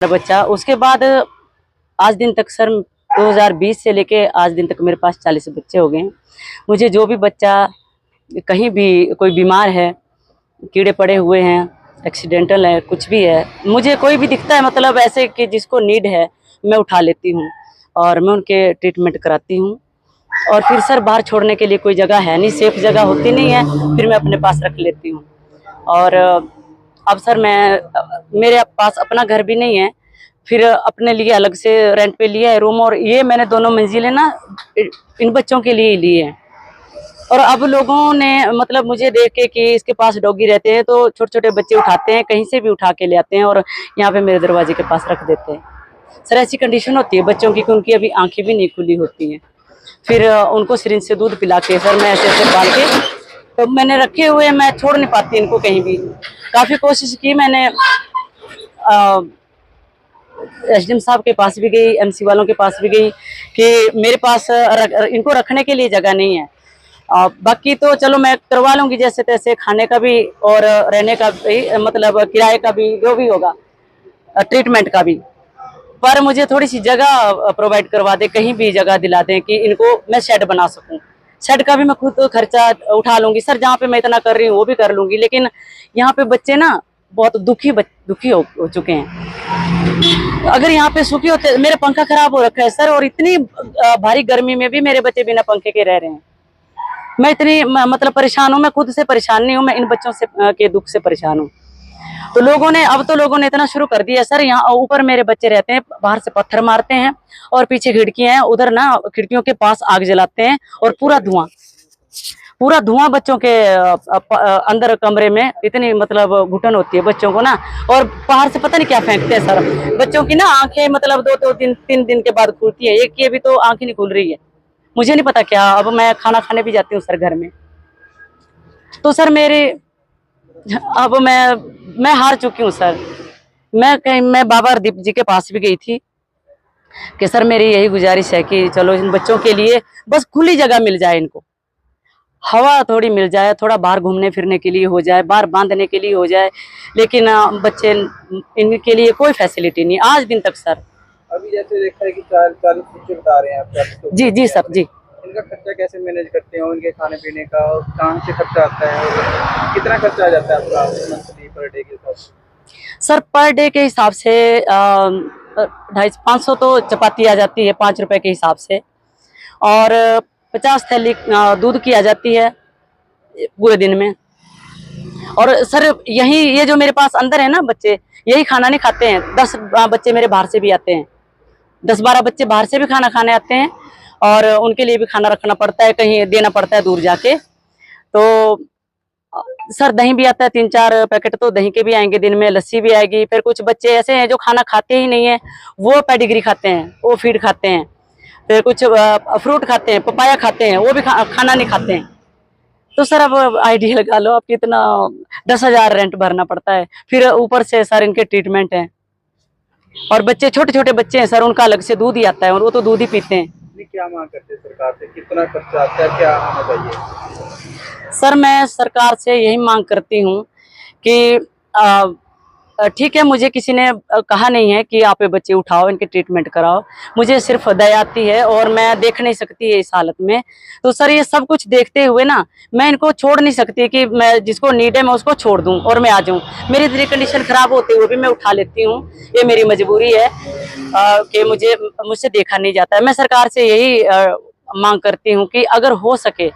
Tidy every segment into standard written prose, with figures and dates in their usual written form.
बच्चा। उसके बाद आज दिन तक सर 2020 से लेके आज दिन तक मेरे पास 40 बच्चे हो गए हैं। मुझे जो भी बच्चा कहीं भी कोई बीमार है, कीड़े पड़े हुए हैं, एक्सीडेंटल है, कुछ भी है, मुझे कोई भी दिखता है मतलब ऐसे कि जिसको नीड है, मैं उठा लेती हूँ और मैं उनके ट्रीटमेंट कराती हूँ। और फिर सर बाहर छोड़ने के लिए कोई जगह है नहीं, सेफ जगह होती नहीं है, फिर मैं अपने पास रख लेती हूँ। और अब सर मेरे पास अपना घर भी नहीं है, फिर अपने लिए अलग से रेंट पे लिया है रूम, और ये मैंने दोनों मंजिलें ना इन बच्चों के लिए ही ली है। और अब लोगों ने मतलब मुझे देख के कि इसके पास डॉगी रहते हैं, तो छोटे छोटे बच्चे उठाते हैं, कहीं से भी उठा के ले आते हैं और यहाँ पे मेरे दरवाजे के पास रख देते हैं। सर ऐसी कंडीशन होती है बच्चों की कि उनकी अभी आंखें भी नहीं खुली होती हैं, फिर उनको सिरिंज से दूध पिला के सर मैं ऐसे ऐसे पाल के तो मैंने रखे हुए, मैं छोड़ नहीं पाती इनको कहीं भी। काफ़ी कोशिश की मैंने, एसडीएम साहब के पास भी गई, एमसी वालों के पास भी गई कि मेरे पास इनको रखने के लिए जगह नहीं है। बाकी तो चलो मैं करवा लूँगी जैसे तैसे, खाने का भी और रहने का भी, मतलब किराए का भी, जो भी होगा, ट्रीटमेंट का भी। पर मुझे थोड़ी सी जगह प्रोवाइड करवा दे, कहीं भी जगह दिला दें कि इनको मैं शेड बना सकूं। शेड का भी मैं खुद खर्चा उठा लूंगी सर, जहाँ पे मैं इतना कर रही हूँ वो भी कर लूंगी। लेकिन यहाँ पे बच्चे ना बहुत दुखी हो चुके हैं। अगर यहाँ पे सुखी होते, मेरे पंखा खराब हो रखा है सर, और इतनी भारी गर्मी में भी मेरे बच्चे बिना पंखे के रह रहे हैं। मैं इतनी मतलब परेशान हूँ, मैं खुद से परेशान नहीं हूँ, मैं इन बच्चों से के दुख से परेशान हूँ। तो लोगों ने इतना शुरू कर दिया सर, यहाँ ऊपर मेरे बच्चे रहते हैं, बाहर से पत्थर मारते हैं और पीछे खिड़कियां हैं, उधर ना खिड़कियों के पास आग जलाते हैं और पूरा धुआं बच्चों के अंदर कमरे में, इतनी मतलब घुटन होती है बच्चों को ना। और बाहर से पता नहीं क्या फेंकते हैं सर। बच्चों की ना आंखें मतलब 2-3 दिन के बाद खुलती है, एक की अभी तो आंख ही नहीं खुल रही है। मुझे नहीं पता क्या, अब मैं खाना खाने भी जाती हूँ सर घर में, तो सर अब मैं हार चुकी हूँ सर। मैं बाबा हरदीप जी के पास भी गई थी कि सर मेरी यही गुजारिश है कि चलो इन बच्चों के लिए बस खुली जगह मिल जाए, इनको हवा थोड़ी मिल जाए, थोड़ा बाहर घूमने फिरने के लिए हो जाए, बाहर बांधने के लिए हो जाए। लेकिन बच्चे, इनके लिए कोई फैसिलिटी नहीं आज दिन तक सर। अभी जैसे देखा है कि 40 बच्चे बता रहे हैं आप, जी जी सर जी। इनका खर्चा कैसे मैनेज करते हो, इनके खाने पीने का, और कहाँ से खर्चा आता है, और कितना खर्चा आ जाता है आपका मंथली पर डे के हिसाब से? सर पर डे के हिसाब से 250-500 तो चपाती आ जाती है 5 रुपए के हिसाब से, और 50 थैली दूध की आ जाती है पूरे दिन में। और सर यही ये जो मेरे पास अंदर है ना बच्चे, यही खाना नहीं खाते हैं। 10 बच्चे मेरे बाहर से भी आते हैं, 10-12 बच्चे बाहर से भी खाना खाने आते हैं, और उनके लिए भी खाना रखना पड़ता है, कहीं देना पड़ता है दूर जाके। तो सर दही भी आता है, 3-4 पैकेट तो दही के भी आएंगे दिन में, लस्सी भी आएगी। फिर कुछ बच्चे ऐसे हैं जो खाना खाते ही नहीं है, वो पेडिग्री खाते हैं, वो फीड खाते हैं। फिर कुछ फ्रूट खाते हैं, पपाया खाते हैं, वो भी खाना नहीं खाते हैं। तो सर अब आइडिया लगा लो, आप कितना 10,000 रेंट भरना पड़ता है, फिर ऊपर से सर इनके ट्रीटमेंट है। और बच्चे छोटे छोटे बच्चे हैं सर, उनका अलग से दूध ही आता है और वो तो दूध ही पीते हैं। क्या मांग करते हैं सरकार से, कितना खर्चा आता है, क्या होना चाहिए? सर मैं सरकार से यही मांग करती हूँ कि ठीक है, मुझे किसी ने कहा नहीं है कि आप ये बच्चे उठाओ, इनके ट्रीटमेंट कराओ। मुझे सिर्फ दया आती है और मैं देख नहीं सकती है इस हालत में। तो सर ये सब कुछ देखते हुए ना, मैं इनको छोड़ नहीं सकती कि मैं जिसको नीड है मैं उसको छोड़ दूं और मैं आ जाऊं। मेरी इतनी कंडीशन खराब होते हुए भी मैं उठा लेती हूँ, ये मेरी मजबूरी है कि मुझसे देखा नहीं जाता है। मैं सरकार से यही मांग करती हूँ कि अगर हो सके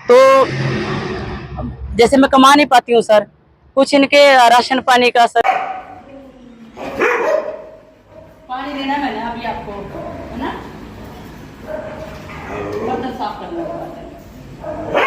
तो, जैसे मैं कमा नहीं पाती हूँ सर, कुछ इनके राशन पानी का सर। पानी देना मैंने अभी आपको, है ना, बर्तन साफ करना है।